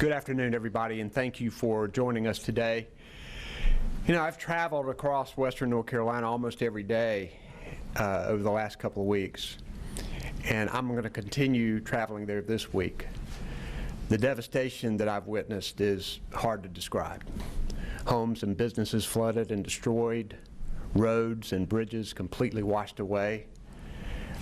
Good afternoon, everybody, and thank you for joining us today. You know, I've traveled across western North Carolina almost every day over the last couple of weeks, and I'm going to continue traveling there this week. The devastation that I've witnessed is hard to describe. Homes and businesses flooded and destroyed, roads and bridges completely washed away.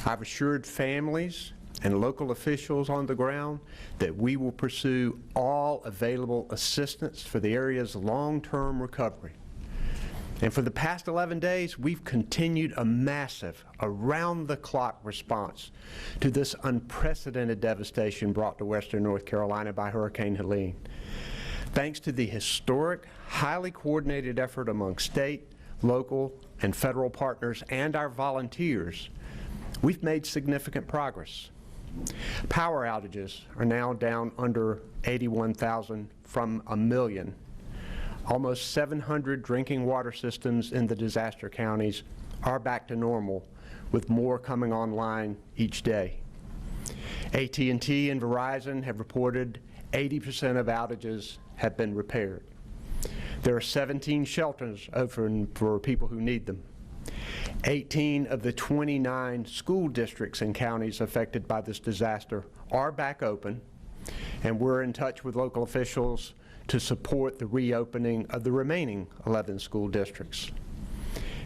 I've assured families and local officials on the ground that we will pursue all available assistance for the area's long-term recovery. And for the past 11 days, we've continued a massive, around-the-clock response to this unprecedented devastation brought to western North Carolina by Hurricane Helene. Thanks to the historic, highly coordinated effort among state, local, and federal partners and our volunteers, we've made significant progress. Power outages are now down under 81,000 from 1 million. Almost 700 drinking water systems in the disaster counties are back to normal, with more coming online each day. AT&T and Verizon have reported 80% of outages have been repaired. There are 17 shelters open for people who need them. 18 of the 29 school districts and counties affected by this disaster are back open, and we're in touch with local officials to support the reopening of the remaining 11 school districts.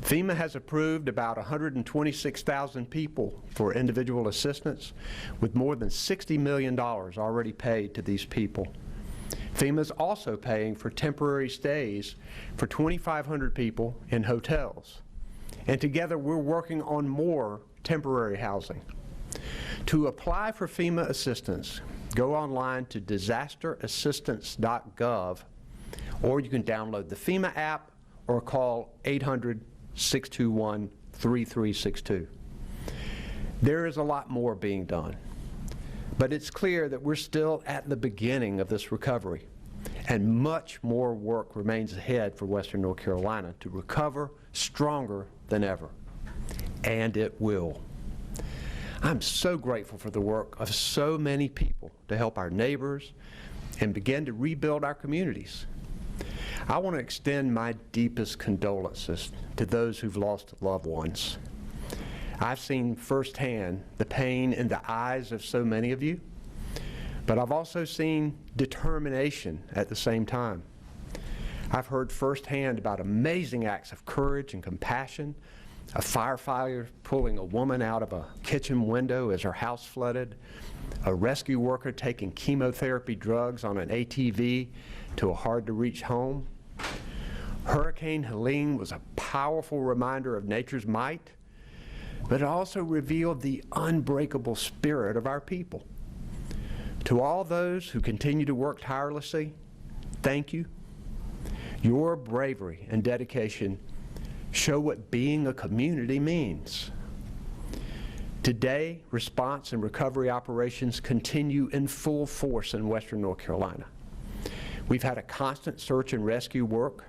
FEMA has approved about 126,000 people for individual assistance, with more than $60 million already paid to these people. FEMA is also paying for temporary stays for 2,500 people in hotels. And together we're working on more temporary housing. To apply for FEMA assistance, go online to disasterassistance.gov, or you can download the FEMA app or call 800-621-3362. There is a lot more being done, but it's clear that we're still at the beginning of this recovery, and much more work remains ahead for western North Carolina to recover stronger than ever, and it will. I'm so grateful for the work of so many people to help our neighbors and begin to rebuild our communities. I want to extend my deepest condolences to those who've lost loved ones. I've seen firsthand the pain in the eyes of so many of you, but I've also seen determination at the same time. I've heard firsthand about amazing acts of courage and compassion, a firefighter pulling a woman out of a kitchen window as her house flooded, a rescue worker taking chemotherapy drugs on an ATV to a hard-to-reach home. Hurricane Helene was a powerful reminder of nature's might, but it also revealed the unbreakable spirit of our people. To all those who continue to work tirelessly, thank you. Your bravery and dedication show what being a community means. Today, response and recovery operations continue in full force in western North Carolina. We've had a constant search and rescue work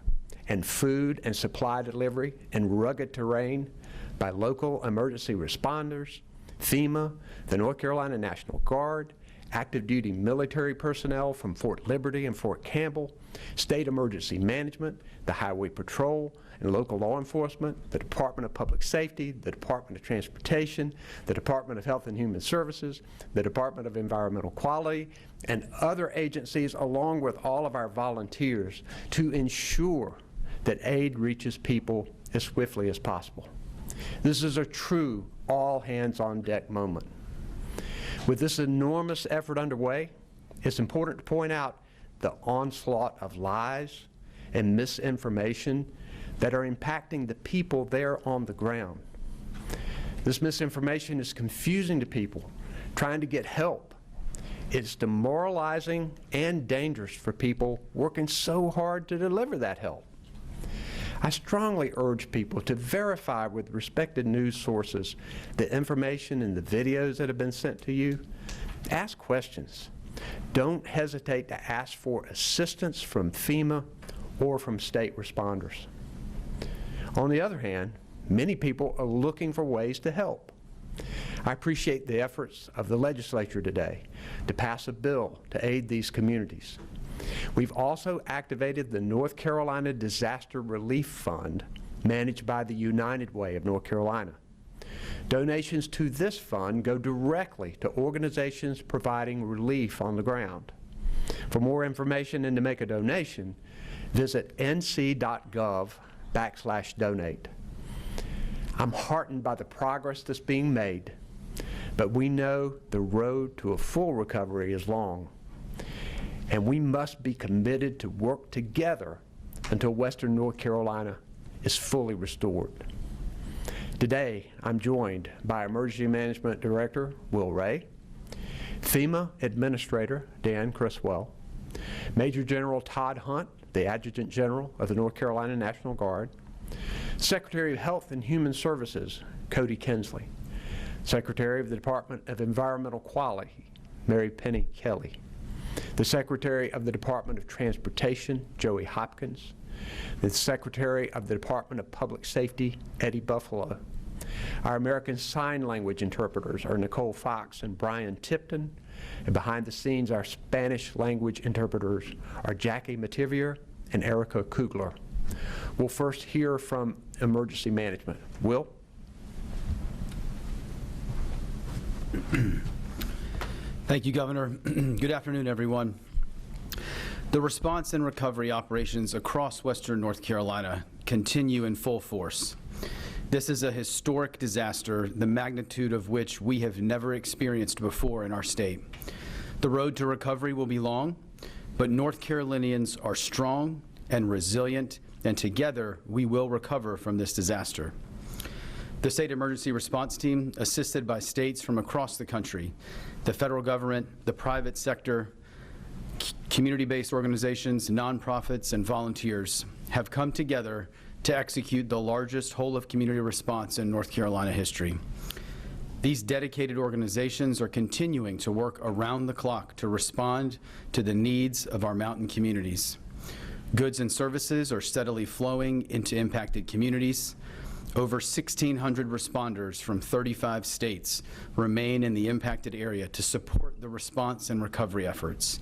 and food and supply delivery in rugged terrain by local emergency responders, FEMA, the North Carolina National Guard, active duty military personnel from Fort Liberty and Fort Campbell, state emergency management, the Highway Patrol, and local law enforcement, the Department of Public Safety, the Department of Transportation, the Department of Health and Human Services, the Department of Environmental Quality, and other agencies, along with all of our volunteers, to ensure that aid reaches people as swiftly as possible. This is a true all-hands-on-deck moment. With this enormous effort underway, it's important to point out the onslaught of lies and misinformation that are impacting the people there on the ground. This misinformation is confusing to people trying to get help. It's demoralizing and dangerous for people working so hard to deliver that help. I strongly urge people to verify with respected news sources the information and the videos that have been sent to you. Ask questions. Don't hesitate to ask for assistance from FEMA or from state responders. On the other hand, many people are looking for ways to help. I appreciate the efforts of the legislature today to pass a bill to aid these communities. We've also activated the North Carolina Disaster Relief Fund, managed by the United Way of North Carolina. Donations to this fund go directly to organizations providing relief on the ground. For more information and to make a donation, visit nc.gov/donate. I'm heartened by the progress that's being made, but we know the road to a full recovery is long, and we must be committed to work together until Western North Carolina is fully restored. Today, I'm joined by Emergency Management Director Will Ray, FEMA Administrator Dan Criswell, Major General Todd Hunt, the Adjutant General of the North Carolina National Guard, Secretary of Health and Human Services Cody Kinsley, Secretary of the Department of Environmental Quality Mary Penny Kelly, the Secretary of the Department of Transportation Joey Hopkins, the Secretary of the Department of Public Safety Eddie Buffalo. Our American Sign Language interpreters are Nicole Fox and Brian Tipton, and behind the scenes our Spanish language interpreters are Jackie Mativier and Erica Kugler. We'll first hear from Emergency Management. Will? Thank you, Governor. Good afternoon, everyone. The response and recovery operations across Western North Carolina continue in full force. This is a historic disaster, the magnitude of which we have never experienced before in our state. The road to recovery will be long, but North Carolinians are strong and resilient, and together we will recover from this disaster. The State Emergency Response Team, assisted by states from across the country, the federal government, the private sector, community-based organizations, nonprofits, and volunteers have come together to execute the largest whole-of-community response in North Carolina history. These dedicated organizations are continuing to work around the clock to respond to the needs of our mountain communities. Goods and services are steadily flowing into impacted communities. Over 1,600 responders from 35 states remain in the impacted area to support the response and recovery efforts.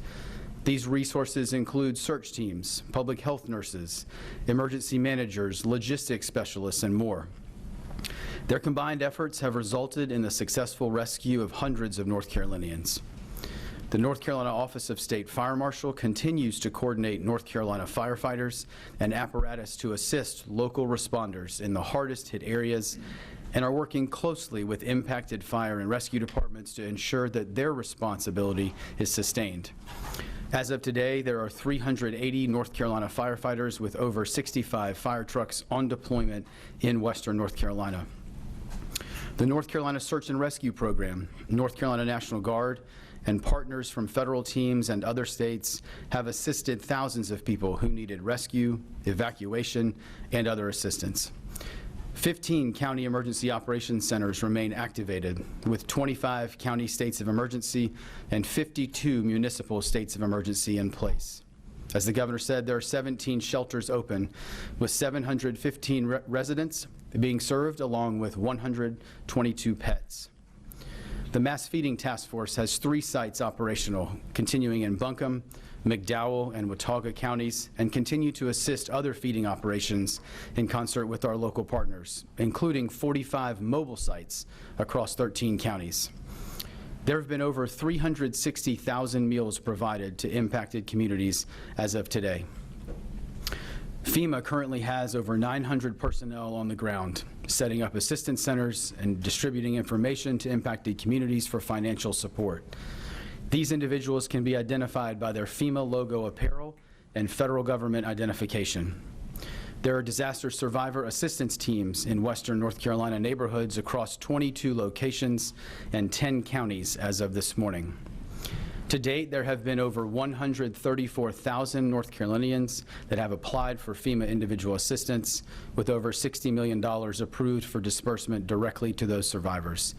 These resources include search teams, public health nurses, emergency managers, logistics specialists, and more. Their combined efforts have resulted in the successful rescue of hundreds of North Carolinians. The North Carolina Office of State Fire Marshal continues to coordinate North Carolina firefighters and apparatus to assist local responders in the hardest hit areas and are working closely with impacted fire and rescue departments to ensure that their responsibility is sustained. As of today, there are 380 North Carolina firefighters with over 65 fire trucks on deployment in Western North Carolina. The North Carolina Search and Rescue Program, North Carolina National Guard, and partners from federal teams and other states have assisted thousands of people who needed rescue, evacuation, and other assistance. 15 county emergency operations centers remain activated, with 25 county states of emergency and 52 municipal states of emergency in place. As the governor said, there are 17 shelters open, with 715 residents being served along with 122 pets. The Mass Feeding Task Force has 3 sites operational, continuing in Buncombe, McDowell, and Watauga counties, and continue to assist other feeding operations in concert with our local partners, including 45 mobile sites across 13 counties. There have been over 360,000 meals provided to impacted communities as of today. FEMA currently has over 900 personnel on the ground, setting up assistance centers and distributing information to impacted communities for financial support. These individuals can be identified by their FEMA logo apparel and federal government identification. There are disaster survivor assistance teams in Western North Carolina neighborhoods across 22 locations and 10 counties as of this morning. To date, there have been over 134,000 North Carolinians that have applied for FEMA individual assistance, with over $60 million approved for disbursement directly to those survivors.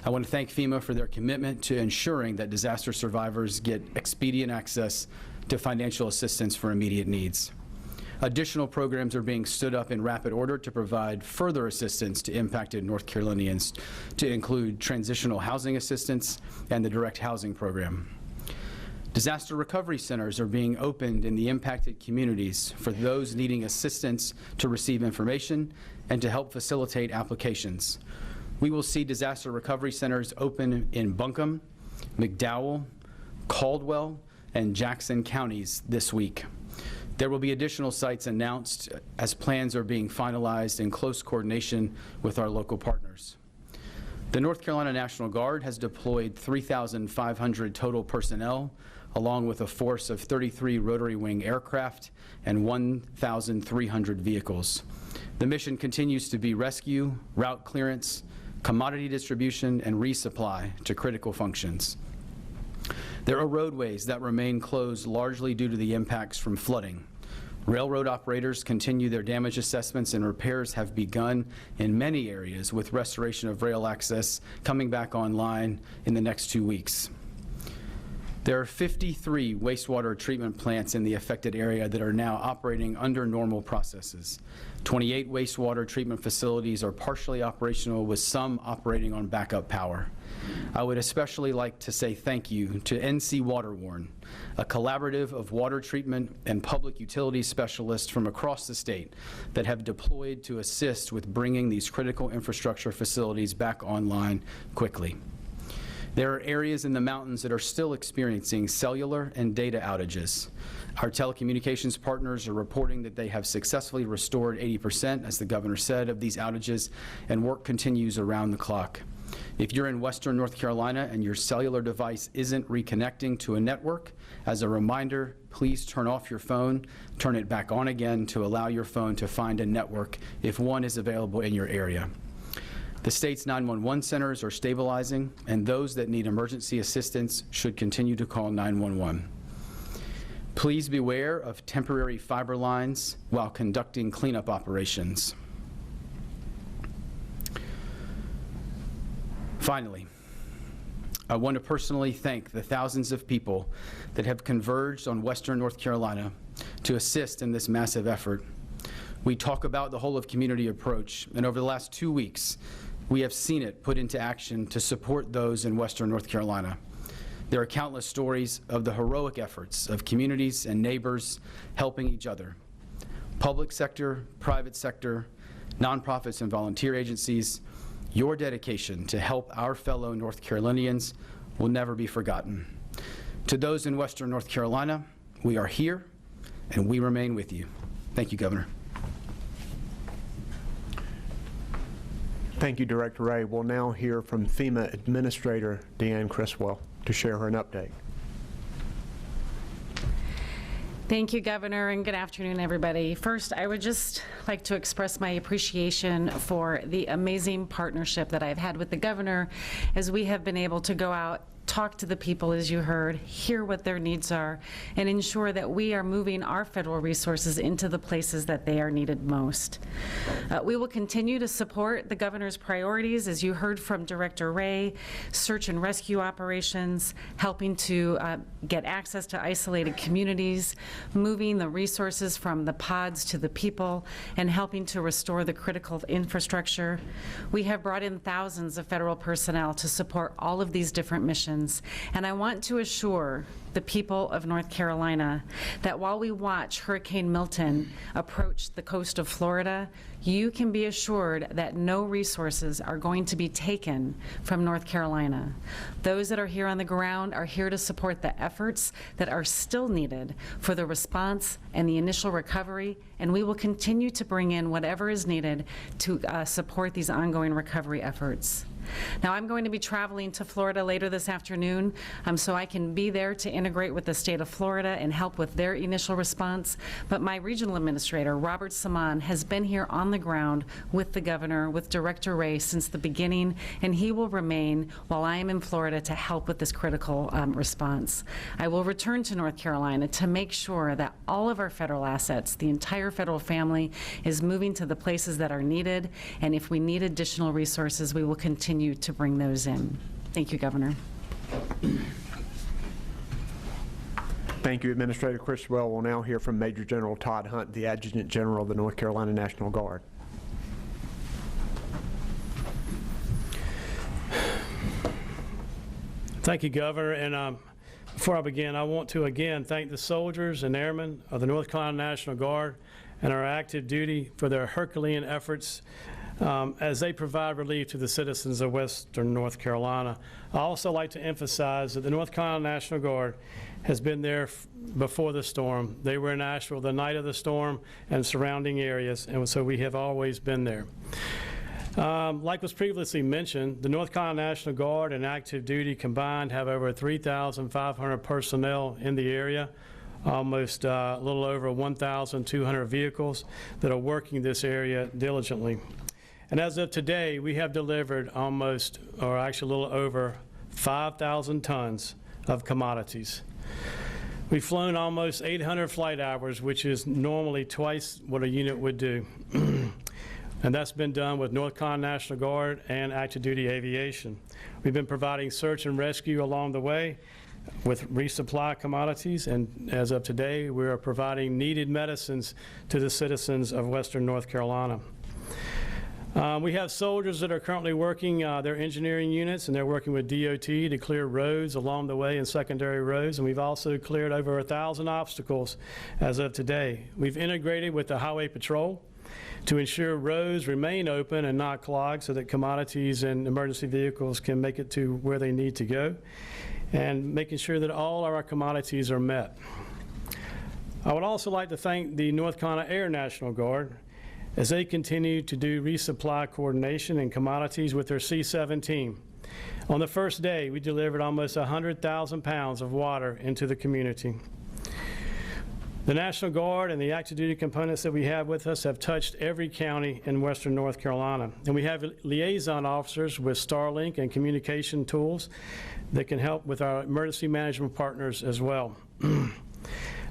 I want to thank FEMA for their commitment to ensuring that disaster survivors get expedient access to financial assistance for immediate needs. Additional programs are being stood up in rapid order to provide further assistance to impacted North Carolinians, to include transitional housing assistance and the direct housing program. Disaster recovery centers are being opened in the impacted communities for those needing assistance to receive information and to help facilitate applications. We will see disaster recovery centers open in Buncombe, McDowell, Caldwell, and Jackson counties this week. There will be additional sites announced as plans are being finalized in close coordination with our local partners. The North Carolina National Guard has deployed 3,500 total personnel, along with a force of 33 rotary wing aircraft and 1,300 vehicles. The mission continues to be rescue, route clearance, commodity distribution, and resupply to critical functions. There are roadways that remain closed largely due to the impacts from flooding. Railroad operators continue their damage assessments, and repairs have begun in many areas, with restoration of rail access coming back online in the next 2 weeks. There are 53 wastewater treatment plants in the affected area that are now operating under normal processes. 28 wastewater treatment facilities are partially operational, with some operating on backup power. I would especially like to say thank you to NC Waterworn, a collaborative of water treatment and public utilities specialists from across the state that have deployed to assist with bringing these critical infrastructure facilities back online quickly. There are areas in the mountains that are still experiencing cellular and data outages. Our telecommunications partners are reporting that they have successfully restored 80%, as the governor said, of these outages, and work continues around the clock. If you're in Western North Carolina and your cellular device isn't reconnecting to a network, as a reminder, please turn off your phone, turn it back on again to allow your phone to find a network if one is available in your area. The state's 911 centers are stabilizing, and those that need emergency assistance should continue to call 911. Please beware of temporary fiber lines while conducting cleanup operations. Finally, I want to personally thank the thousands of people that have converged on Western North Carolina to assist in this massive effort. We talk about the whole of community approach, and over the last 2 weeks, we have seen it put into action to support those in Western North Carolina. There are countless stories of the heroic efforts of communities and neighbors helping each other. Public sector, private sector, nonprofits and volunteer agencies, your dedication to help our fellow North Carolinians will never be forgotten. To those in Western North Carolina, we are here and we remain with you. Thank you, Governor. Thank you, Director Ray. We'll now hear from FEMA Administrator Deanne Criswell to share her an update. Thank you, Governor, and good afternoon, everybody. First, I would just like to express my appreciation for the amazing partnership that I've had with the Governor as we have been able to go out, talk to the people, as you heard, hear what their needs are, and ensure that we are moving our federal resources into the places that they are needed most. We will continue to support the Governor's priorities, as you heard from Director Ray, search and rescue operations, helping to get access to isolated communities, moving the resources from the pods to the people, and helping to restore the critical infrastructure. We have brought in thousands of federal personnel to support all of these different missions. And I want to assure the people of North Carolina that while we watch Hurricane Milton approach the coast of Florida, you can be assured that no resources are going to be taken from North Carolina. Those that are here on the ground are here to support the efforts that are still needed for the response and the initial recovery, and we will continue to bring in whatever is needed to support these ongoing recovery efforts. Now, I'm going to be traveling to Florida later this afternoon, so I can be there to integrate with the state of Florida and help with their initial response. But my regional administrator, Robert Saman, has been here on the ground with the Governor, with Director Ray since the beginning, and he will remain while I am in Florida to help with this critical response. I will return to North Carolina to make sure that all of our federal assets, the entire federal family, is moving to the places that are needed, and if we need additional resources, we will continue to bring those in. Thank you, Governor. Thank you, Administrator Christwell. We'll now hear from Major General Todd Hunt, the Adjutant General of the North Carolina National Guard. Thank you, Governor. And before I begin, I want to again thank the soldiers and airmen of the North Carolina National Guard and our active duty for their Herculean efforts as they provide relief to the citizens of Western North Carolina. I also like to emphasize that the North Carolina National Guard has been there before the storm. They were in Asheville the night of the storm and surrounding areas, and so we have always been there. Like was previously mentioned, the North Carolina National Guard and active duty combined have over 3,500 personnel in the area, almost a little over 1,200 vehicles that are working this area diligently. And as of today, we have delivered almost, or actually a little over 5,000 tons of commodities. We've flown almost 800 flight hours, which is normally twice what a unit would do. And that's been done with North Carolina National Guard and active duty aviation. We've been providing search and rescue along the way with resupply commodities, and as of today, we are providing needed medicines to the citizens of Western North Carolina. We have soldiers that are currently working their engineering units, and they're working with DOT to clear roads along the way and secondary roads, and we've also cleared over 1,000 obstacles as of today. We've integrated with the Highway Patrol to ensure roads remain open and not clogged so that commodities and emergency vehicles can make it to where they need to go, and making sure that all of our commodities are met. I would also like to thank the North Carolina Air National Guard as they continue to do resupply coordination and commodities with their C-17. On the first day, we delivered almost 100,000 pounds of water into the community. The National Guard and the active duty components that we have with us have touched every county in Western North Carolina. And we have liaison officers with Starlink and communication tools that can help with our emergency management partners as well.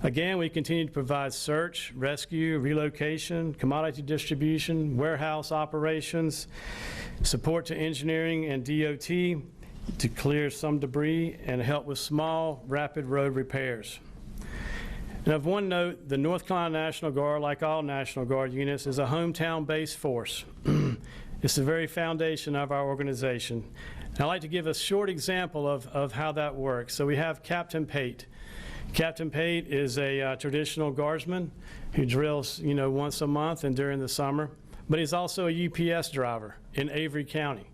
Again, we continue to provide search, rescue, relocation, commodity distribution, warehouse operations, support to engineering and DOT to clear some debris, and help with small, rapid road repairs. And of one note, the North Carolina National Guard, like all National Guard units, is a hometown-based force. It's the very foundation of our organization. And I'd like to give a short example of how that works. So we have Captain Pate. Captain Pate is a traditional guardsman who drills, once a month and during the summer, but he's also a UPS driver in Avery County.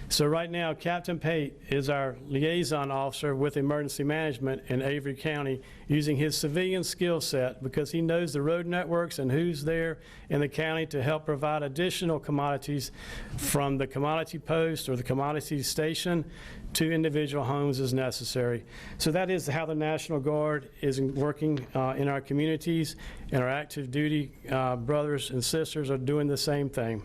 So right now, Captain Pate is our liaison officer with emergency management in Avery County, using his civilian skill set because he knows the road networks and who's there in the county to help provide additional commodities from the commodity post or the commodity station to individual homes as necessary. So that is how the National Guard is working in our communities, and our active duty brothers and sisters are doing the same thing.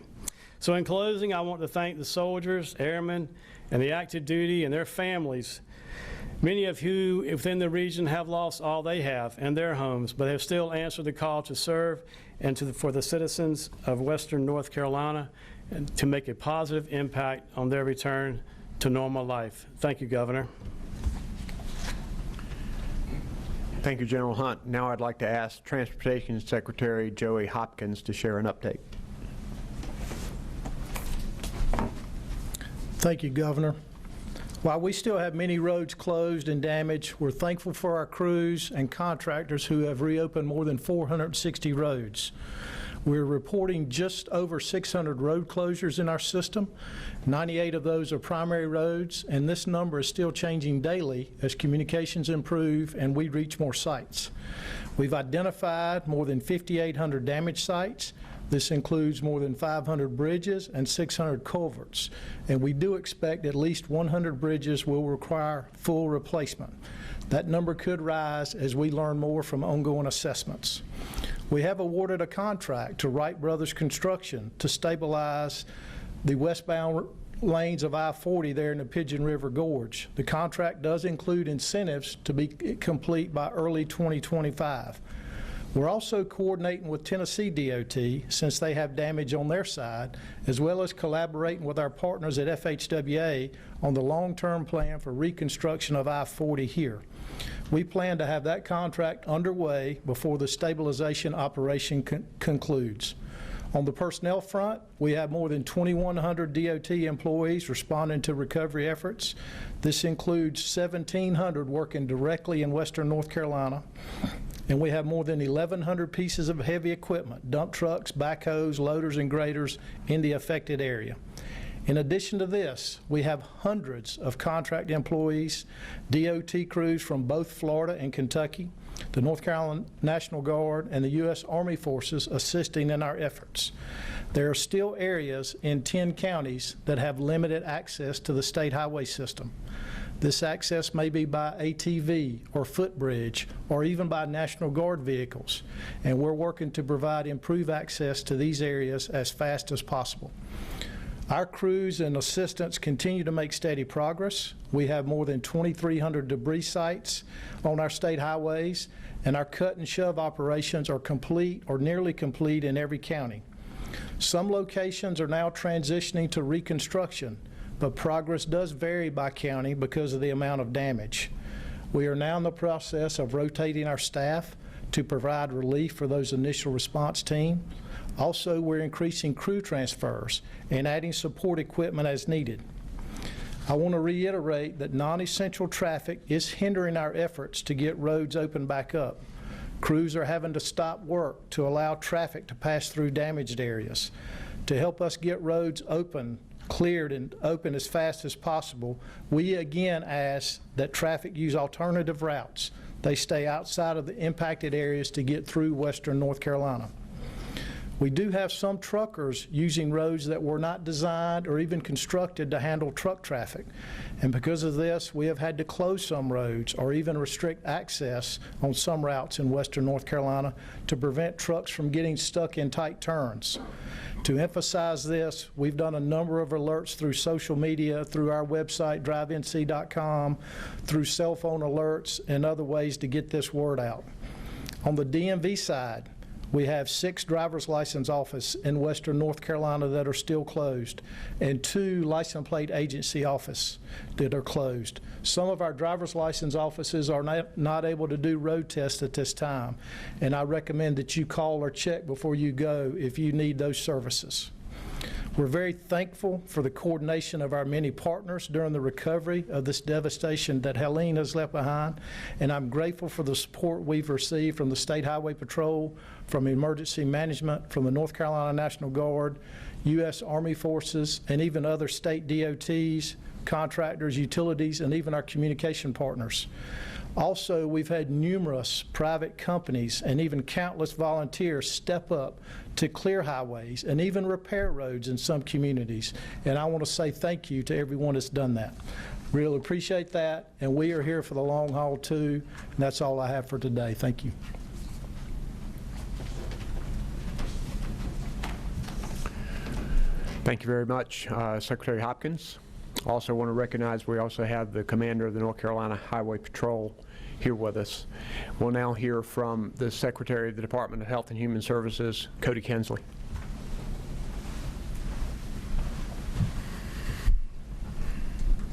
So in closing, I want to thank the soldiers, airmen, and the active duty and their families, many of who within the region have lost all they have and their homes, but have still answered the call to serve and for the citizens of Western North Carolina, and to make a positive impact on their return to normal life. Thank you, Governor. Thank you, General Hunt. Now I'd like to ask Transportation Secretary Joey Hopkins to share an update. Thank you, Governor. While we still have many roads closed and damaged, we're thankful for our crews and contractors who have reopened more than 460 roads. We're reporting just over 600 road closures in our system. 98 of those are primary roads, and this number is still changing daily as communications improve and we reach more sites. We've identified more than 5,800 damaged sites. This includes more than 500 bridges and 600 culverts, and we do expect at least 100 bridges will require full replacement. That number could rise as we learn more from ongoing assessments. We have awarded a contract to Wright Brothers Construction to stabilize the westbound lanes of I-40 there in the Pigeon River Gorge. The contract does include incentives to be complete by early 2025. We're also coordinating with Tennessee DOT since they have damage on their side, as well as collaborating with our partners at FHWA on the long-term plan for reconstruction of I-40 here. We plan to have that contract underway before the stabilization operation concludes. On the personnel front, we have more than 2,100 DOT employees responding to recovery efforts. This includes 1,700 working directly in Western North Carolina, and we have more than 1,100 pieces of heavy equipment, dump trucks, backhoes, loaders, and graders in the affected area. In addition to this, we have hundreds of contract employees, DOT crews from both Florida and Kentucky, the North Carolina National Guard, and the U.S. Army Forces assisting in our efforts. There are still areas in 10 counties that have limited access to the state highway system. This access may be by ATV or footbridge or even by National Guard vehicles, and we're working to provide improved access to these areas as fast as possible. Our crews and assistants continue to make steady progress. We have more than 2,300 debris sites on our state highways, and our cut and shove operations are complete or nearly complete in every county. Some locations are now transitioning to reconstruction, but progress does vary by county because of the amount of damage. We are now in the process of rotating our staff to provide relief for those initial response teams. Also, we're increasing crew transfers and adding support equipment as needed. I want to reiterate that non-essential traffic is hindering our efforts to get roads open back up. Crews are having to stop work to allow traffic to pass through damaged areas. To help us get roads cleared and open as fast as possible, we again ask that traffic use alternative routes. They stay outside of the impacted areas to get through Western North Carolina. We do have some truckers using roads that were not designed or even constructed to handle truck traffic. And because of this, we have had to close some roads or even restrict access on some routes in Western North Carolina to prevent trucks from getting stuck in tight turns. To emphasize this, we've done a number of alerts through social media, through our website, drivenc.com, through cell phone alerts, and other ways to get this word out. On the DMV side, we have 6 driver's license offices in Western North Carolina that are still closed, and 2 license plate agency offices that are closed. Some of our driver's license offices are not able to do road tests at this time, and I recommend that you call or check before you go if you need those services. We're very thankful for the coordination of our many partners during the recovery of this devastation that Helene has left behind, and I'm grateful for the support we've received from the State Highway Patrol, from Emergency Management, from the North Carolina National Guard, U.S. Army Forces, and even other state DOTs, contractors, utilities, and even our communication partners. Also, we've had numerous private companies and even countless volunteers step up to clear highways and even repair roads in some communities. And I want to say thank you to everyone that's done that. Really appreciate that, and we are here for the long haul too. And that's all I have for today. Thank you. Thank you very much, Secretary Hopkins. Also want to recognize we also have the commander of the North Carolina Highway Patrol here with us. We'll now hear from the Secretary of the Department of Health and Human Services, Cody Kensley.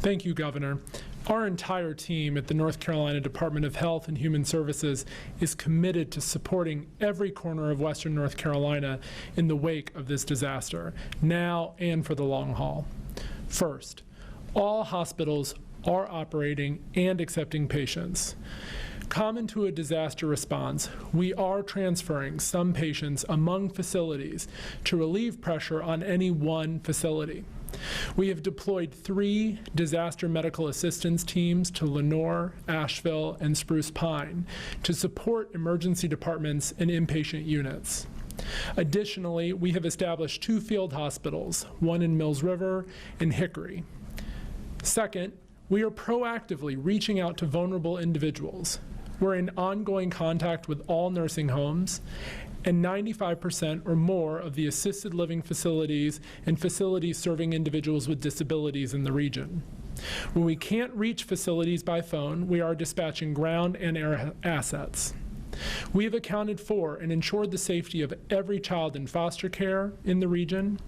Thank you, Governor. Our entire team at the North Carolina Department of Health and Human Services is committed to supporting every corner of Western North Carolina in the wake of this disaster, now and for the long haul. First, all hospitals are operating and accepting patients. Common to a disaster response, we are transferring some patients among facilities to relieve pressure on any one facility. We have deployed 3 disaster medical assistance teams to Lenoir, Asheville, and Spruce Pine to support emergency departments and inpatient units. Additionally, we have established 2 field hospitals, one in Mills River and Hickory. Second, we are proactively reaching out to vulnerable individuals. We're in ongoing contact with all nursing homes, and 95% or more of the assisted living facilities and facilities serving individuals with disabilities in the region. When we can't reach facilities by phone, we are dispatching ground and air assets. We have accounted for and ensured the safety of every child in foster care in the region.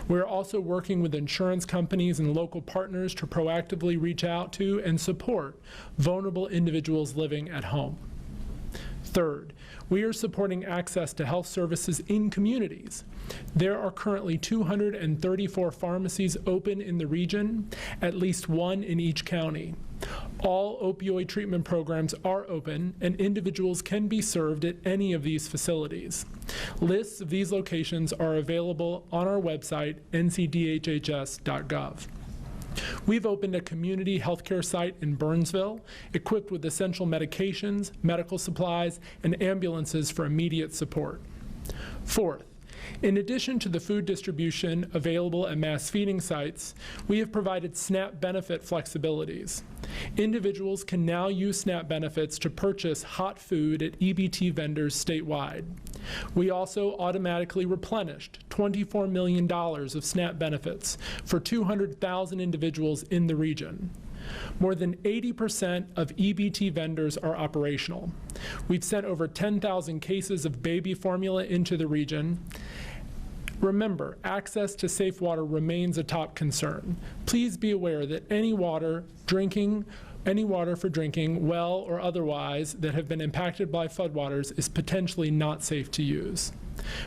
We're also working with insurance companies and local partners to proactively reach out to and support vulnerable individuals living at home. Third, we are supporting access to health services in communities. There are currently 234 pharmacies open in the region, at least one in each county. All opioid treatment programs are open, and individuals can be served at any of these facilities. Lists of these locations are available on our website, ncdhhs.gov. We've opened a community healthcare site in Burnsville, equipped with essential medications, medical supplies, and ambulances for immediate support. Fourth, in addition to the food distribution available at mass feeding sites, we have provided SNAP benefit flexibilities. Individuals can now use SNAP benefits to purchase hot food at EBT vendors statewide. We also automatically replenished $24 million of SNAP benefits for 200,000 individuals in the region. More than 80% of EBT vendors are operational. We've sent over 10,000 cases of baby formula into the region. Remember, access to safe water remains a top concern. Please be aware that any water for drinking, well or otherwise, that have been impacted by floodwaters is potentially not safe to use.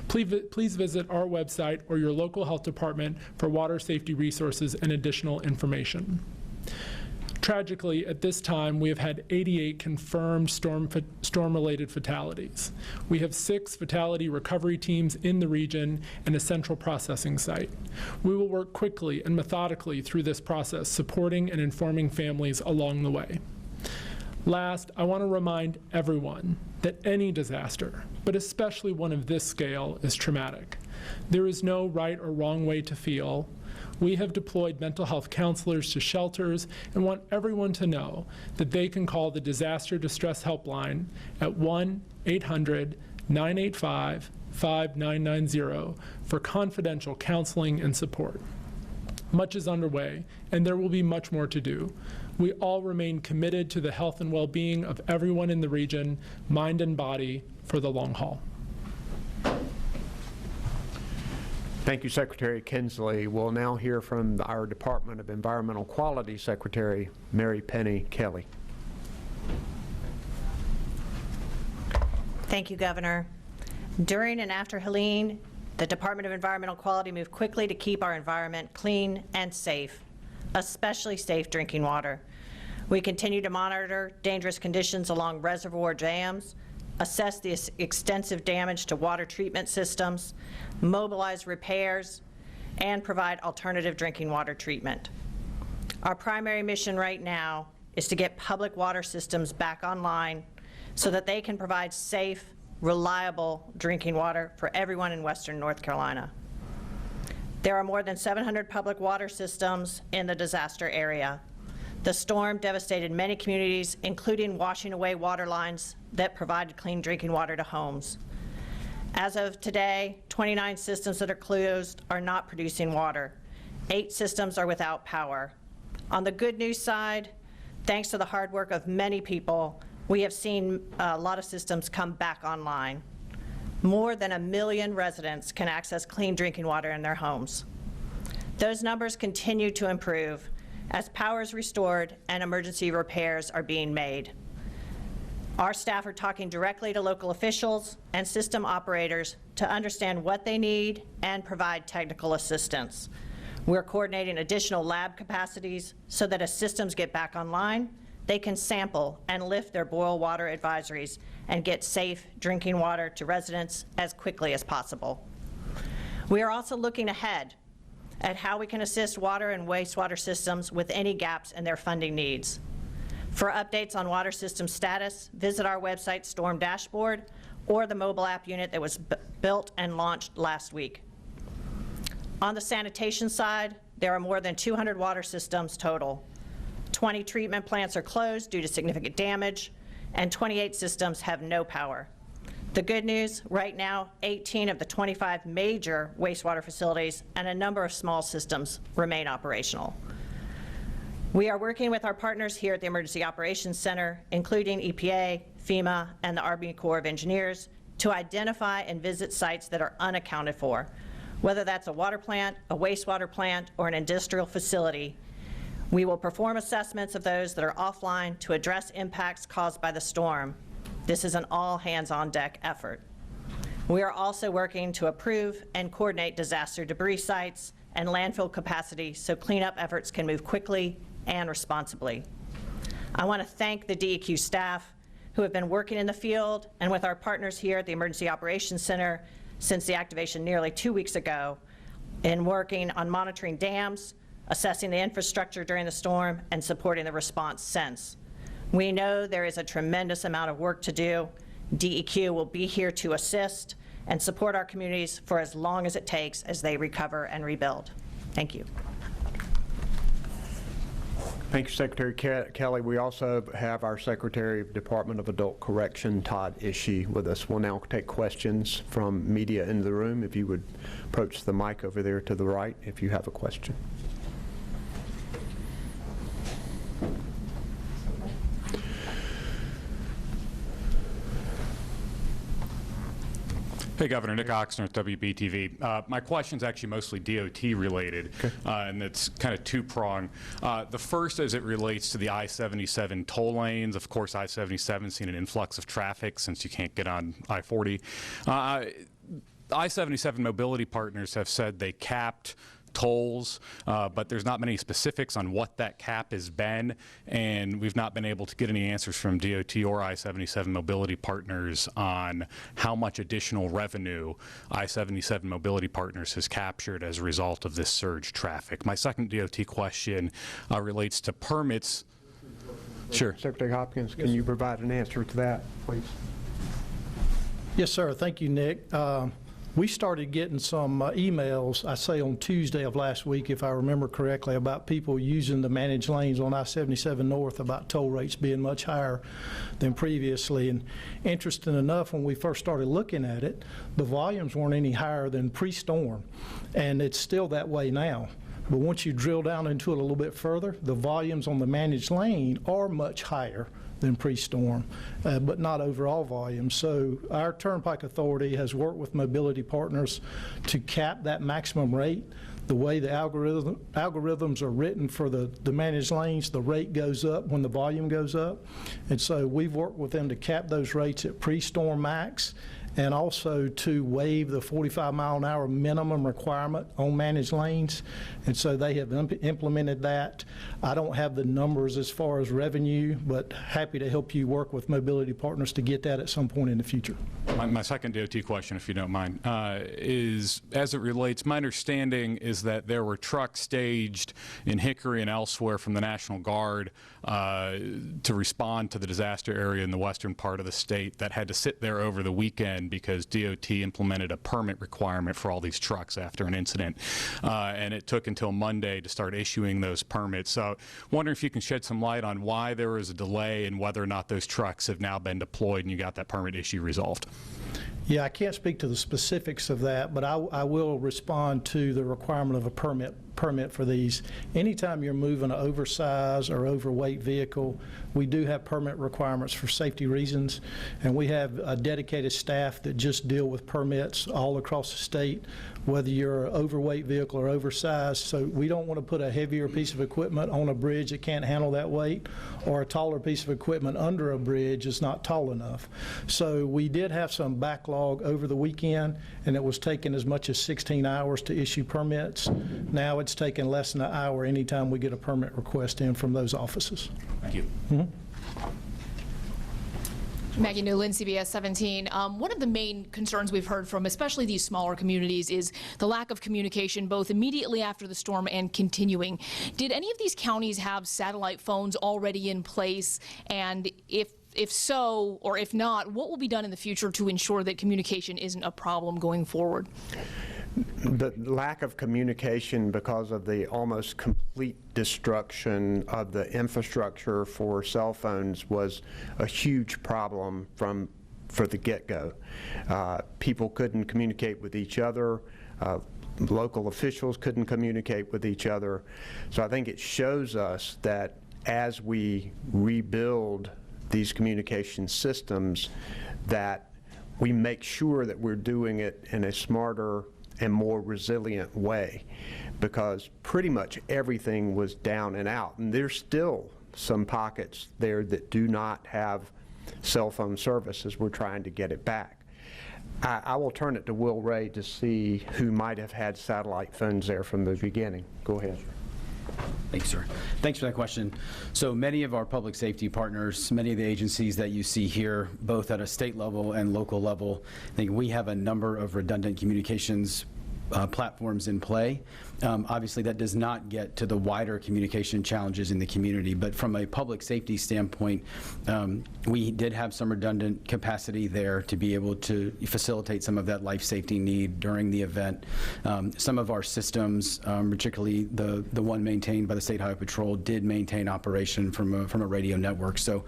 Please visit our website or your local health department for water safety resources and additional information. Tragically, at this time, we have had 88 confirmed storm-related fatalities. We have 6 fatality recovery teams in the region and a central processing site. We will work quickly and methodically through this process, supporting and informing families along the way. Last, I want to remind everyone that any disaster, but especially one of this scale, is traumatic. There is no right or wrong way to feel. We have deployed mental health counselors to shelters and want everyone to know that they can call the Disaster Distress Helpline at 1-800-985-5990 for confidential counseling and support. Much is underway, and there will be much more to do. We all remain committed to the health and well-being of everyone in the region, mind and body, for the long haul. Thank you, Secretary Kinsley. We'll now hear from our Department of Environmental Quality Secretary, Mary Penny Kelly. Thank you, Governor. During and after Helene, the Department of Environmental Quality moved quickly to keep our environment clean and safe, especially safe drinking water. We continue to monitor dangerous conditions along reservoir dams, assess the extensive damage to water treatment systems, mobilize repairs, and provide alternative drinking water treatment. Our primary mission right now is to get public water systems back online so that they can provide safe, reliable drinking water for everyone in Western North Carolina. There are more than 700 public water systems in the disaster area. The storm devastated many communities, including washing away water lines that provided clean drinking water to homes. As of today, 29 systems that are closed are not producing water. 8 systems are without power. On the good news side, thanks to the hard work of many people, we have seen a lot of systems come back online. More than 1 million residents can access clean drinking water in their homes. Those numbers continue to improve as power is restored and emergency repairs are being made. Our staff are talking directly to local officials and system operators to understand what they need and provide technical assistance. We're coordinating additional lab capacities so that as systems get back online, they can sample and lift their boil water advisories and get safe drinking water to residents as quickly as possible. We are also looking ahead at how we can assist water and wastewater systems with any gaps in their funding needs. For updates on water system status, visit our website Storm Dashboard or the mobile app unit that was built and launched last week. On the sanitation side, there are more than 200 water systems total. 20 treatment plants are closed due to significant damage, and 28 systems have no power. The good news, right now, 18 of the 25 major wastewater facilities and a number of small systems remain operational. We are working with our partners here at the Emergency Operations Center, including EPA, FEMA, and the Army Corps of Engineers to identify and visit sites that are unaccounted for. Whether that's a water plant, a wastewater plant, or an industrial facility, we will perform assessments of those that are offline to address impacts caused by the storm. This is an all-hands-on-deck effort. We are also working to approve and coordinate disaster debris sites and landfill capacity so cleanup efforts can move quickly and responsibly. I want to thank the DEQ staff who have been working in the field and with our partners here at the Emergency Operations Center since the activation nearly 2 weeks ago in working on monitoring dams, assessing the infrastructure during the storm, and supporting the response since. We know there is a tremendous amount of work to do. DEQ will be here to assist and support our communities for as long as it takes as they recover and rebuild. Thank you. Thank you, Secretary Kelly. We also have our Secretary of Department of Adult Correction, Todd Ishii, with us. We'll now take questions from media in the room. If you would approach the mic over there to the right if you have a question. Hey, Governor. Nick Oxner at WBTV. My question's actually mostly DOT related, and it's kind of two-pronged. The first, as it relates to the I-77 toll lanes. Of course, I-77's seen an influx of traffic since you can't get on I-40. I-77 Mobility Partners have said they capped tolls, but there's not many specifics on what that cap has been, and we've not been able to get any answers from DOT or I-77 Mobility Partners on how much additional revenue I-77 Mobility Partners has captured as a result of this surge traffic. My second DOT question relates to permits. Sure. Secretary Hopkins, can you provide an answer to that, please? Yes, sir. Thank you, Nick. We started getting some emails, I say on Tuesday of last week, if I remember correctly, about people using the managed lanes on I-77 North, about toll rates being much higher than previously. And interesting enough, when we first started looking at it, the volumes weren't any higher than pre-storm, and it's still that way now. But once you drill down into it a little bit further, the volumes on the managed lane are much higher than pre-storm, but not overall volume. So our Turnpike Authority has worked with Mobility Partners to cap that maximum rate. The way the algorithms are written for the managed lanes, the rate goes up when the volume goes up. And so we've worked with them to cap those rates at pre-storm max, and also to waive the 45-mile-an-hour minimum requirement on managed lanes. And so they have implemented that. I don't have the numbers as far as revenue, but happy to help you work with Mobility Partners to get that at some point in the future. My second DOT question, if you don't mind, is as it relates, my understanding is that there were trucks staged in Hickory and elsewhere from the National Guard to respond to the disaster area in the western part of the state that had to sit there over the weekend because DOT implemented a permit requirement for all these trucks after an incident. And it took until Monday to start issuing those permits. So wondering if you can shed some light on why there was a delay and whether or not those trucks have now been deployed and you got that permit issue resolved. Yeah, I can't speak to the specifics of that, but I will respond to the requirement of a permit for these. Anytime you're moving an oversized or overweight vehicle, we do have permit requirements for safety reasons, and we have a dedicated staff that just deal with permits all across the state, whether you're an overweight vehicle or oversized. So we don't want to put a heavier piece of equipment on a bridge that can't handle that weight, or a taller piece of equipment under a bridge that's not tall enough. So we did have some backlog over the weekend, and it was taking as much as 16 hours to issue permits. Now it's taking less than an hour anytime we get a permit request in from those offices. Thank you. Maggie Newland, CBS 17. One of the main concerns we've heard from, especially these smaller communities, is the lack of communication, both immediately after the storm and continuing. Did any of these counties have satellite phones already in place? And if so, or if not, what will be done in the future to ensure that communication isn't a problem going forward? The lack of communication because of the almost complete destruction of the infrastructure for cell phones was a huge problem for the get-go. People couldn't communicate with each other. Local officials couldn't communicate with each other. So I think it shows us that as we rebuild these communication systems, that we make sure that we're doing it in a smarter and more resilient way, because pretty much everything was down and out. And there's still some pockets there that do not have cell phone service as we're trying to get it back. I will turn it to Will Ray to see who might have had satellite phones there from the beginning. Go ahead. Thanks, sir. Thanks for that question. So many of our public safety partners, many of the agencies that you see here, both at a state level and local level, I think we have a number of redundant communications platforms in play. Obviously, that does not get to the wider communication challenges in the community, but from a public safety standpoint, we did have some redundant capacity there to be able to facilitate some of that life safety need during the event. Some of our systems, particularly the one maintained by the State Highway Patrol, did maintain operation from a radio network. So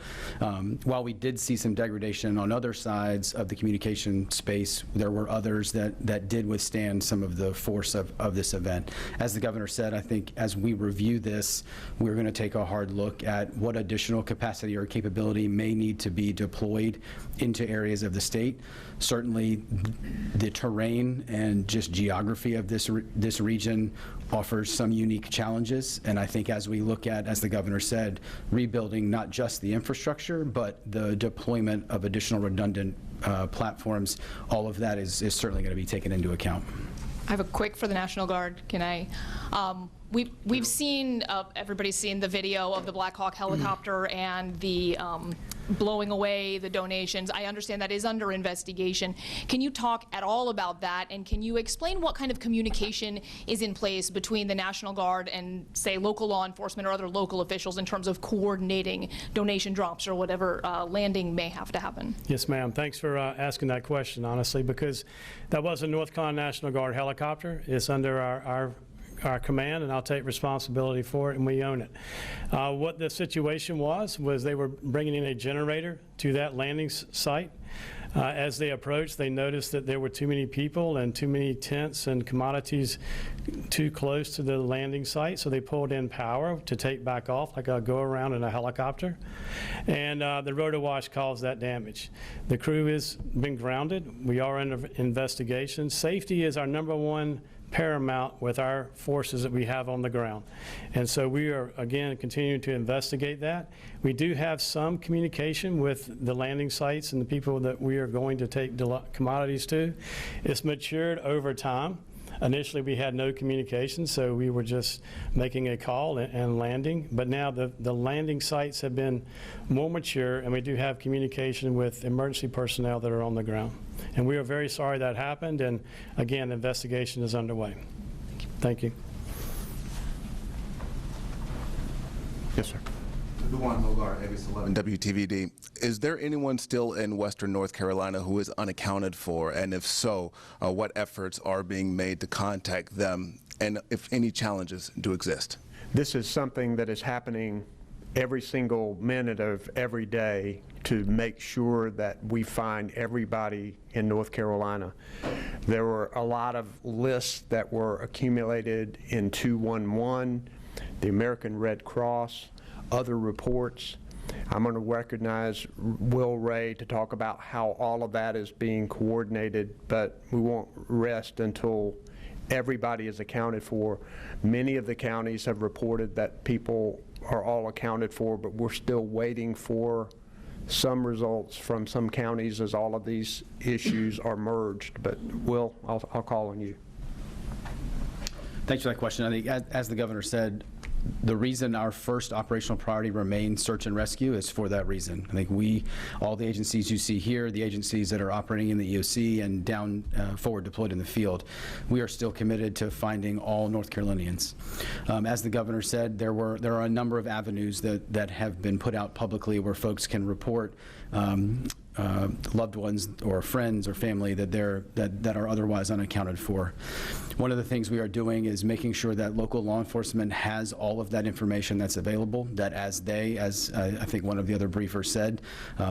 while we did see some degradation on other sides of the communication space, there were others that did withstand some of the force of this event. As the governor said, I think as we review this, we're going to take a hard look at what additional capacity or capability may need to be deployed into areas of the state. Certainly, the terrain and just geography of this region offers some unique challenges, and I think as we look at, as the governor said, rebuilding not just the infrastructure, but the deployment of additional redundant platforms, all of that is certainly going to be taken into account. I have a quick for the National Guard. Can I? We've seen, everybody's seen the video of the Blackhawk helicopter and the blowing away the donations. I understand that is under investigation. Can you talk at all about that, and can you explain what kind of communication is in place between the National Guard and, say, local law enforcement or other local officials in terms of coordinating donation drops or whatever landing may have to happen? Yes, ma'am. Thanks for asking that question, honestly, because that was a North Carolina National Guard helicopter. It's under our command, and I'll take responsibility for it, and we own it. What the situation was they were bringing in a generator to that landing site. As they approached, they noticed that there were too many people and too many tents and commodities too close to the landing site, so they pulled in power to take back off, like a go-around in a helicopter. And the rotor wash caused that damage. The crew has been grounded. We are under investigation. Safety is our #1 paramount with our forces that we have on the ground. And so we are, again, continuing to investigate that. We do have some communication with the landing sites and the people that we are going to take commodities to. It's matured over time. Initially, we had no communication, so we were just making a call and landing. But now the landing sites have been more mature, and we do have communication with emergency personnel that are on the ground. And we are very sorry that happened, and again, the investigation is underway. Thank you. Yes, sir. Duwan Hogar, Avis 11 WTVD. Is there anyone still in Western North Carolina who is unaccounted for? And if so, what efforts are being made to contact them, and if any challenges do exist? This is something that is happening every single minute of every day to make sure that we find everybody in North Carolina. There were a lot of lists that were accumulated in 211, the American Red Cross, other reports. I'm going to recognize Will Ray to talk about how all of that is being coordinated, but we won't rest until everybody is accounted for. Many of the counties have reported that people are all accounted for, but we're still waiting for some results from some counties as all of these issues are merged. But Will, I'll call on you. Thanks for that question. I think, as the governor said, the reason our first operational priority remains search and rescue is for that reason. I think all the agencies you see here, the agencies that are operating in the EOC and down forward deployed in the field, we are still committed to finding all North Carolinians. As the governor said, there are a number of avenues that have been put out publicly where folks can report loved ones or friends or family that are otherwise unaccounted for. One of the things we are doing is making sure that local law enforcement has all of that information that's available, that as I think one of the other briefers said,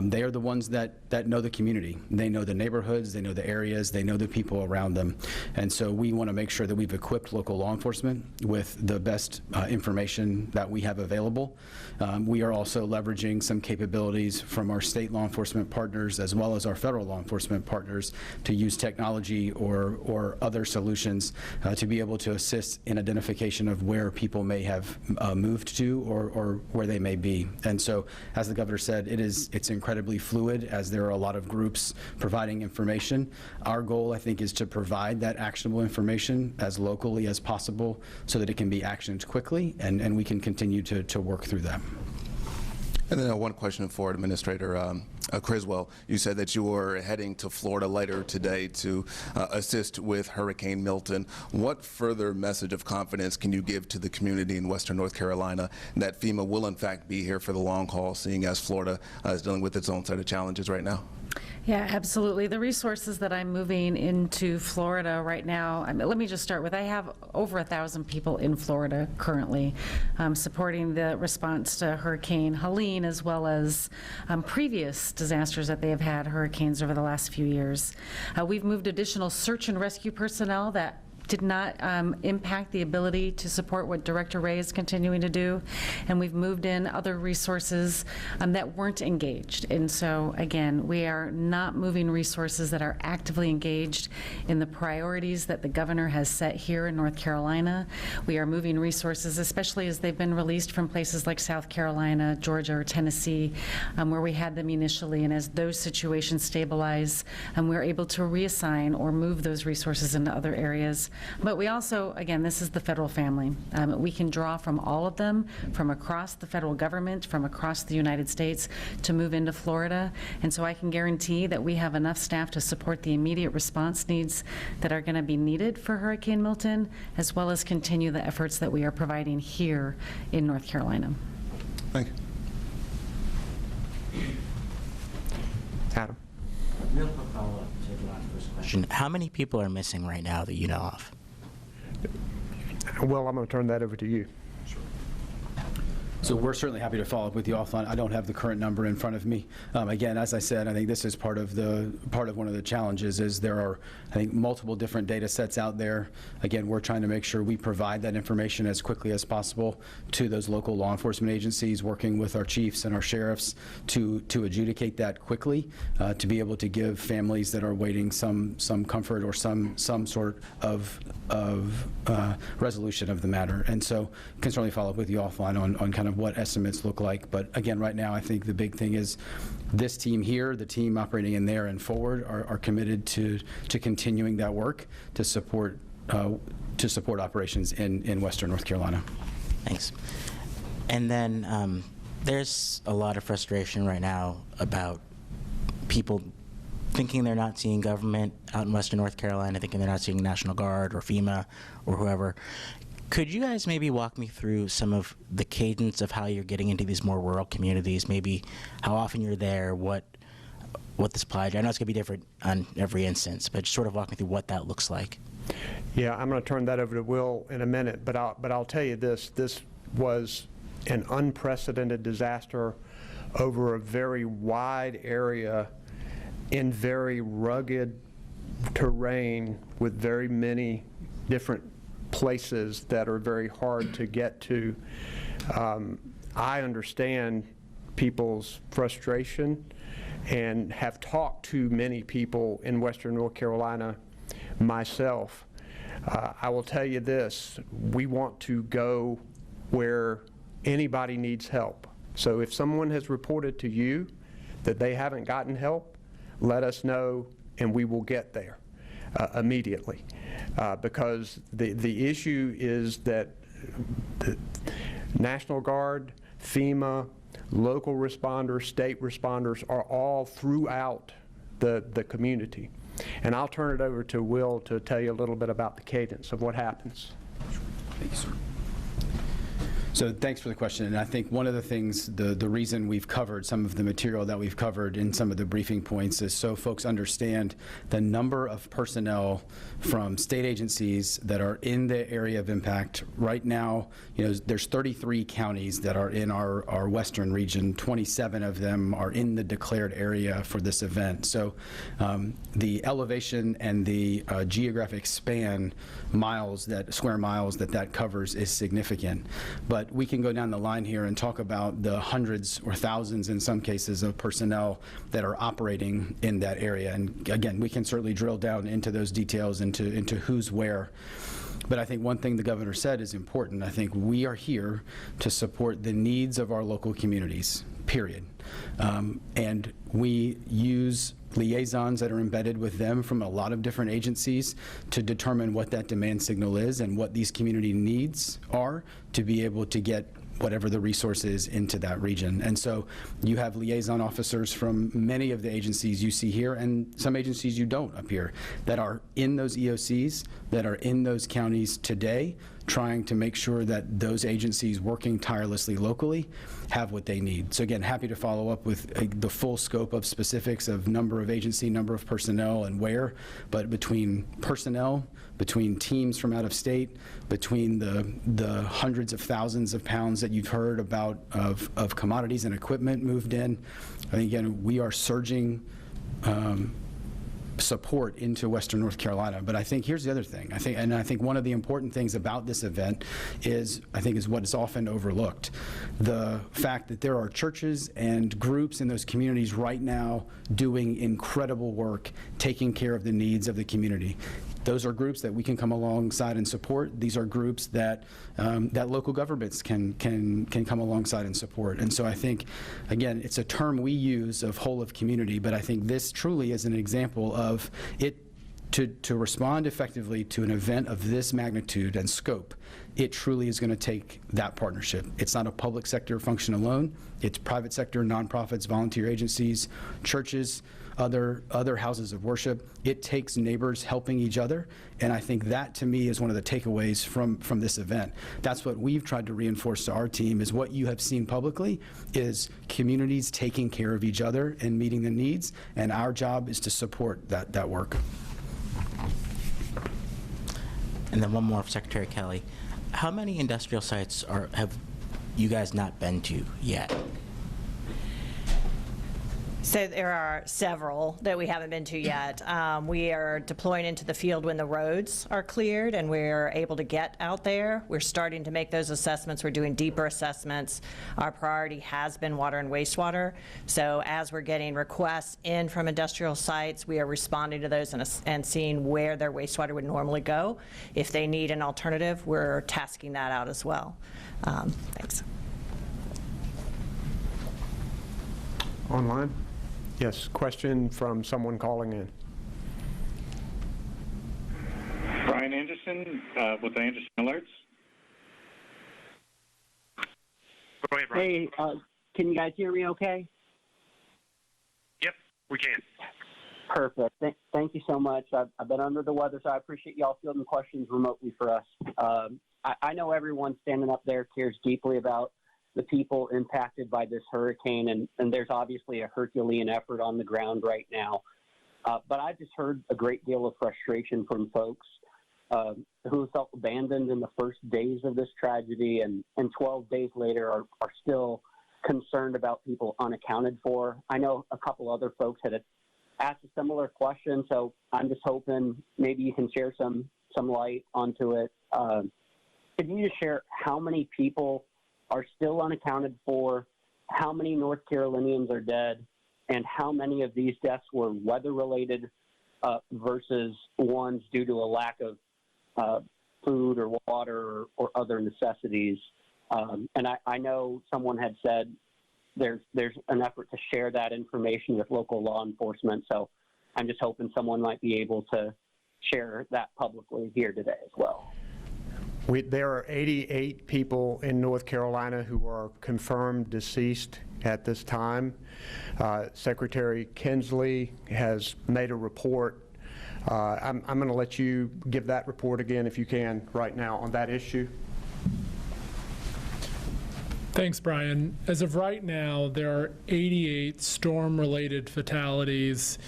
they are the ones that know the community. They know the neighborhoods, they know the areas, they know the people around them. And so we want to make sure that we've equipped local law enforcement with the best information that we have available. We are also leveraging some capabilities from our state law enforcement partners as well as our federal law enforcement partners to use technology or other solutions to be able to assist in identification of where people may have moved to or where they may be. And so, as the governor said, it's incredibly fluid as there are a lot of groups providing information. Our goal, I think, is to provide that actionable information as locally as possible so that it can be actioned quickly and we can continue to work through that. And then one question for Administrator Criswell. You said that you were heading to Florida later today to assist with Hurricane Milton. What further message of confidence can you give to the community in Western North Carolina that FEMA will in fact be here for the long haul, seeing as Florida is dealing with its own set of challenges right now? Yeah, absolutely. The resources that I'm moving into Florida right now, let me just start with, I have over 1,000 people in Florida currently supporting the response to Hurricane Helene as well as previous disasters that they have had, hurricanes over the last few years. We've moved additional search and rescue personnel that did not impact the ability to support what Director Ray is continuing to do. And we've moved in other resources that weren't engaged. And so, again, we are not moving resources that are actively engaged in the priorities that the governor has set here in North Carolina. We are moving resources, especially as they've been released from places like South Carolina, Georgia, or Tennessee, where we had them initially. And as those situations stabilize, we're able to reassign or move those resources into other areas. But we also, again, this is the federal family. We can draw from all of them, from across the federal government, from across the United States to move into Florida. And so I can guarantee that we have enough staff to support the immediate response needs that are going to be needed for Hurricane Milton, as well as continue the efforts that we are providing here in North Carolina. Thank you. Adam. Real quick follow-up to the last first question. How many people are missing right now that you know of? Well, I'm going to turn that over to you. So we're certainly happy to follow up with you offline. I don't have the current number in front of me. Again, as I said, I think this is part of one of the challenges is there are, I think, multiple different data sets out there. Again, we're trying to make sure we provide that information as quickly as possible to those local law enforcement agencies, working with our chiefs and our sheriffs to adjudicate that quickly, to be able to give families that are waiting some comfort or some sort of resolution of the matter. And so I can certainly follow up with you offline on kind of what estimates look like. But again, right now, I think the big thing is this team here, the team operating in there and forward, are committed to continuing that work to support operations in Western North Carolina. Thanks. And then there's a lot of frustration right now about people thinking they're not seeing government out in Western North Carolina, thinking they're not seeing National Guard or FEMA or whoever. Could you guys maybe walk me through some of the cadence of how you're getting into these more rural communities, maybe how often you're there, what the supply, I know it's going to be different on every instance, but just sort of walk me through what that looks like. Yeah, I'm going to turn that over to Will in a minute, but I'll tell you this was an unprecedented disaster over a very wide area in very rugged terrain with very many different places that are very hard to get to. I understand people's frustration and have talked to many people in Western North Carolina myself. I will tell you this, we want to go where anybody needs help. So if someone has reported to you that they haven't gotten help, let us know and we will get there immediately. Because the issue is that the National Guard, FEMA, local responders, state responders are all throughout the community. And I'll turn it over to Will to tell you a little bit about the cadence of what happens. Thank you, sir. So thanks for the question. And I think one of the things, the reason we've covered some of the material that we've covered in some of the briefing points is so folks understand the number of personnel from state agencies that are in the area of impact. Right now, there's 33 counties that are in our western region. 27 of them are in the declared area for this event. So the elevation and the geographic span square miles that covers is significant. But we can go down the line here and talk about the hundreds or thousands in some cases of personnel that are operating in that area. And again, we can certainly drill down into those details, into who's where. But I think one thing the governor said is important. I think we are here to support the needs of our local communities, period. And we use liaisons that are embedded with them from a lot of different agencies to determine what that demand signal is and what these community needs are to be able to get whatever the resource is into that region. And so you have liaison officers from many of the agencies you see here and some agencies you don't up here that are in those EOCs, that are in those counties today, trying to make sure that those agencies working tirelessly locally have what they need. So again, happy to follow up with the full scope of specifics of number of agency, number of personnel, and where, but between personnel, between teams from out of state, between the hundreds of thousands of pounds that you've heard about of commodities and equipment moved in, I think, again, we are surging support into Western North Carolina. But I think here's the other thing. I think one of the important things about this event is what is often overlooked. The fact that there are churches and groups in those communities right now doing incredible work, taking care of the needs of the community. Those are groups that we can come alongside and support. These are groups that that local governments can come alongside and support. And so I think, again, it's a term we use of whole of community, but I think this truly is an example of it. To respond effectively to an event of this magnitude and scope, it truly is going to take that partnership. It's not a public sector function alone. It's private sector, nonprofits, volunteer agencies, churches, other houses of worship. It takes neighbors helping each other, and I think that, to me, is one of the takeaways from this event. That's what we've tried to reinforce to our team, is what you have seen publicly is communities taking care of each other and meeting the needs, and our job is to support that work. And then one more for Secretary Kelly. How many industrial sites have you guys not been to yet? So there are several that we haven't been to yet. We are deploying into the field when the roads are cleared and we're able to get out there. We're starting to make those assessments. We're doing deeper assessments. Our priority has been water and wastewater. So as we're getting requests in from industrial sites, we are responding to those and seeing where their wastewater would normally go. If they need an alternative, we're tasking that out as well. Thanks. Online? Yes, question from someone calling in. Brian Anderson with the Anderson Alerts. Go ahead, Brian. Hey, can you guys hear me okay? Yep, we can. Perfect. Thank you so much. I've been under the weather, so I appreciate y'all fielding questions remotely for us. I know everyone standing up there cares deeply about the people impacted by this hurricane, and there's obviously a Herculean effort on the ground right now. But I just heard a great deal of frustration from folks who felt abandoned in the first days of this tragedy and 12 days later are still concerned about people unaccounted for. I know a couple other folks had asked a similar question, so I'm just hoping maybe you can share some light onto it. Could you just share how many people are still unaccounted for, how many North Carolinians are dead, and how many of these deaths were weather-related versus ones due to a lack of food or water or other necessities? And I know someone had said there's an effort to share that information with local law enforcement, so I'm just hoping someone might be able to share that publicly here today as well. There are 88 people in North Carolina who are confirmed deceased at this time. Secretary Kinsley has made a report. I'm going to let you give that report again, if you can, right now on that issue. Thanks, Brian. As of right now, there are 88 storm-related fatalities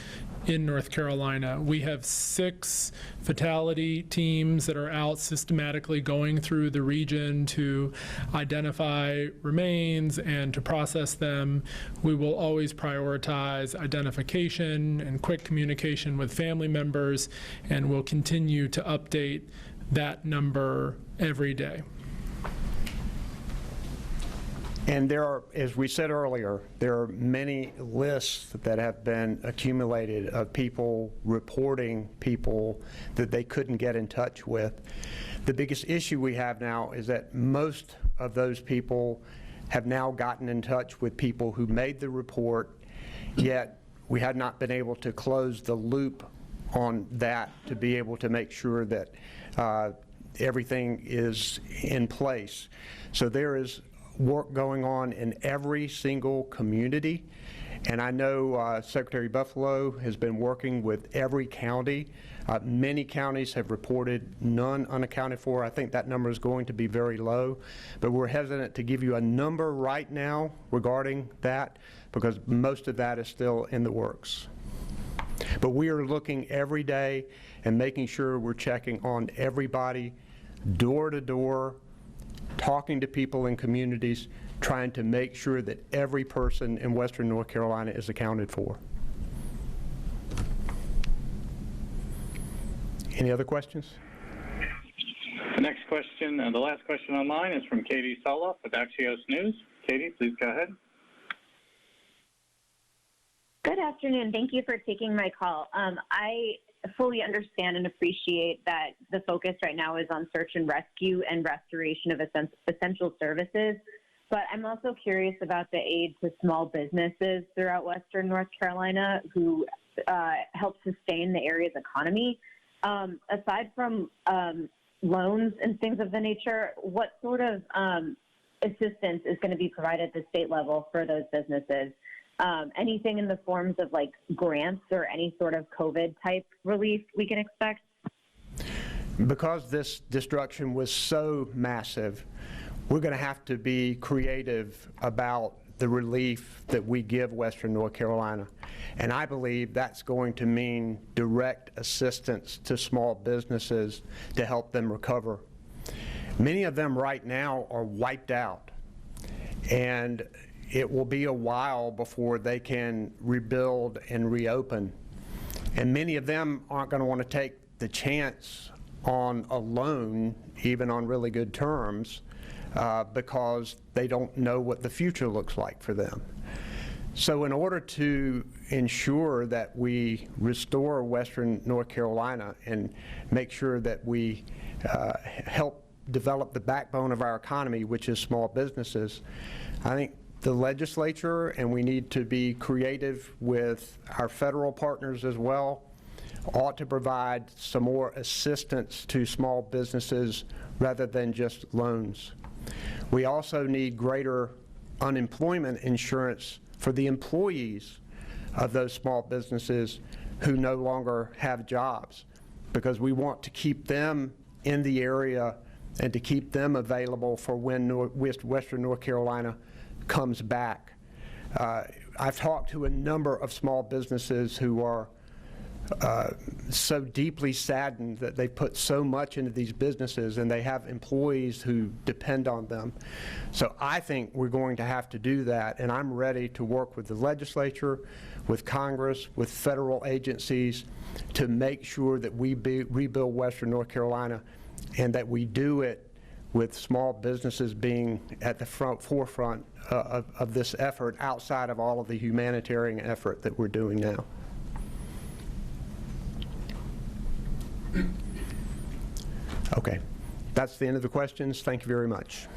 in North Carolina. We have 6 fatality teams that are out systematically going through the region to identify remains and to process them. We will always prioritize identification and quick communication with family members, and we'll continue to update that number every day. And there are, as we said earlier, there are many lists that have been accumulated of people reporting people that they couldn't get in touch with. The biggest issue we have now is that most of those people have now gotten in touch with people who made the report, yet we had not been able to close the loop on that to be able to make sure that everything is in place. So there is work going on in every single community, and I know Secretary Buffalo has been working with every county. Many counties have reported none unaccounted for. I think that number is going to be very low, but we're hesitant to give you a number right now regarding that because most of that is still in the works. But we are looking every day and making sure we're checking on everybody, door to door, talking to people in communities, trying to make sure that every person in Western North Carolina is accounted for. Any other questions? The next question, and the last question online, is from Katie Soloff with Axios News. Katie, please go ahead. Good afternoon. Thank you for taking my call. I fully understand and appreciate that the focus right now is on search and rescue and restoration of essential services, but I'm also curious about the aid to small businesses throughout Western North Carolina who help sustain the area's economy. Aside from loans and things of the nature, what sort of assistance is going to be provided at the state level for those businesses? Anything in the forms of like grants or any sort of COVID type relief we can expect? Because this destruction was so massive, we're going to have to be creative about the relief that we give Western North Carolina. And I believe that's going to mean direct assistance to small businesses to help them recover. Many of them right now are wiped out, and it will be a while before they can rebuild and reopen. And many of them aren't going to want to take the chance on a loan, even on really good terms, because they don't know what the future looks like for them. So in order to ensure that we restore Western North Carolina and make sure that we help develop the backbone of our economy, which is small businesses, I think the legislature, and we need to be creative with our federal partners as well, ought to provide some more assistance to small businesses rather than just loans. We also need greater unemployment insurance for the employees of those small businesses who no longer have jobs, because we want to keep them in the area and to keep them available for when Western North Carolina comes back. I've talked to a number of small businesses who are so deeply saddened that they put so much into these businesses and they have employees who depend on them. So I think we're going to have to do that, and I'm ready to work with the legislature, with Congress, with federal agencies to make sure that we rebuild Western North Carolina, and that we do it with small businesses being at the forefront of this effort outside of all of the humanitarian effort that we're doing now. Okay, that's the end of the questions. Thank you very much.